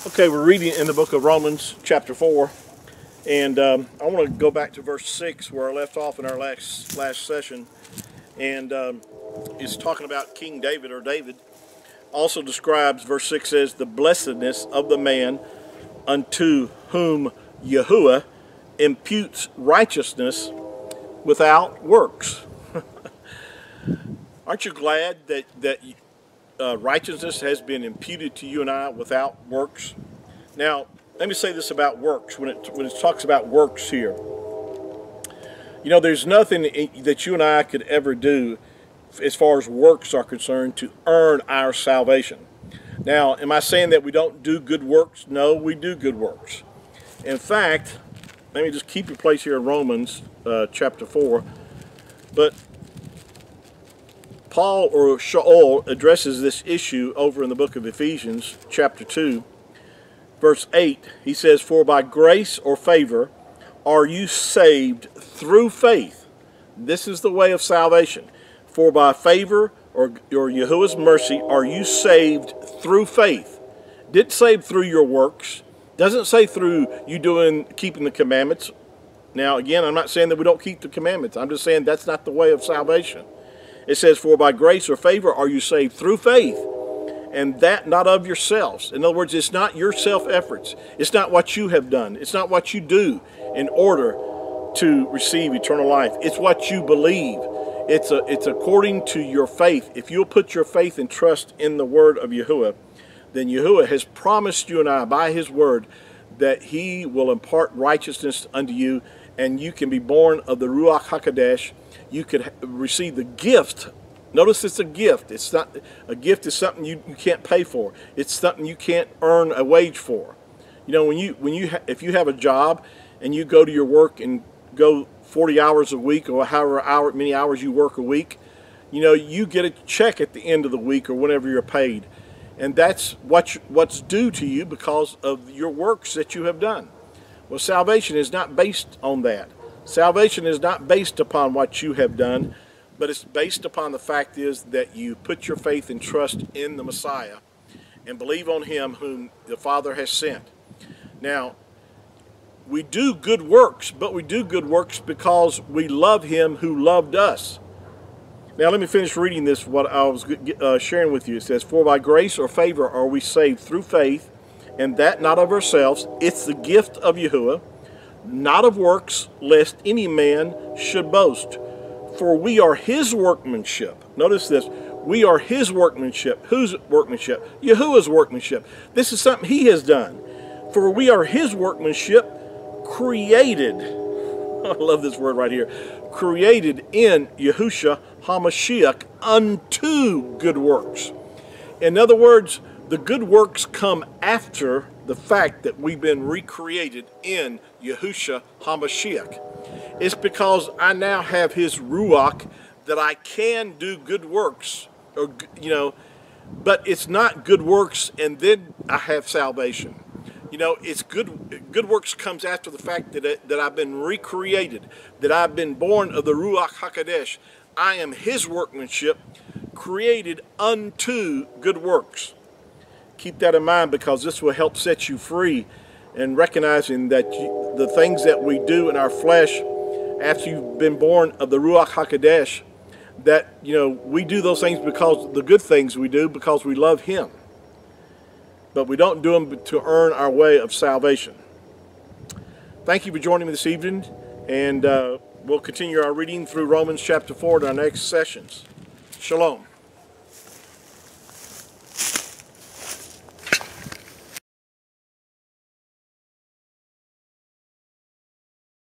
Okay, we're reading in the book of Romans, chapter 4, and I want to go back to verse 6 where I left off in our last session, and it's talking about King David, or David. Also describes, verse 6 says, the blessedness of the man unto whom Yahuwah imputes righteousness without works. Aren't you glad that righteousness has been imputed to you and I without works? Now, let me say this about works. When it talks about works here, you know, there's nothing that you and I could ever do as far as works are concerned to earn our salvation. Now, am I saying that we don't do good works? No, we do good works. In fact, let me just keep your place here in Romans chapter 4. But Paul, or Shaul, addresses this issue over in the book of Ephesians chapter 2, verse 8. He says, for by grace or favor are you saved through faith. This is the way of salvation. For by favor or Yahuwah's mercy are you saved through faith. Didn't say through your works. Doesn't say through you keeping the commandments. Now again, I'm not saying that we don't keep the commandments. I'm just saying that's not the way of salvation. It says, for by grace or favor are you saved through faith, and that not of yourselves. In other words, it's not your self-efforts. It's not what you have done. It's not what you do in order to receive eternal life. It's what you believe. It's according to your faith. If you'll put your faith and trust in the word of Yahuwah, then Yahuwah has promised you and I by his word that he will impart righteousness unto you, and you can be born of the Ruach HaKodesh. You could receive the gift. Notice it's a gift. It's not a gift. Is something you can't pay for. It's something you can't earn a wage for. You know, if you have a job and you go to your work and go 40 hours a week, or however many hours you work a week, you know, you get a check at the end of the week or whenever you're paid, and that's what's due to you because of your works that you have done. Well, salvation is not based on that. Salvation is not based upon what you have done, but it's based upon the fact is that you put your faith and trust in the Messiah and believe on him whom the Father has sent. Now, we do good works, but we do good works because we love him who loved us. Now, let me finish reading this, what I was sharing with you. It says, for by grace or favor are we saved through faith, and that not of ourselves. It's the gift of Yahuwah, not of works, lest any man should boast. For we are his workmanship. Notice this. We are his workmanship. Whose workmanship? Yahuwah's workmanship. This is something he has done. For we are his workmanship, created. I love this word right here. Created in Yahushua HaMashiach unto good works. In other words, the good works come after the fact that we've been recreated in Yahushua HaMashiach. It's because I now have his Ruach that I can do good works, or, you know, but it's not good works and then I have salvation. You know, it's good works comes after the fact that I've been recreated, that I've been born of the Ruach HaKodesh. I am his workmanship, created unto good works. Keep that in mind, because this will help set you free, and recognizing that the things that we do in our flesh after you've been born of the Ruach HaKodesh, that, you know, we do those things because the good things we do because we love him. But we don't do them to earn our way of salvation. Thank you for joining me this evening, and we'll continue our reading through Romans chapter 4 in our next sessions. Shalom.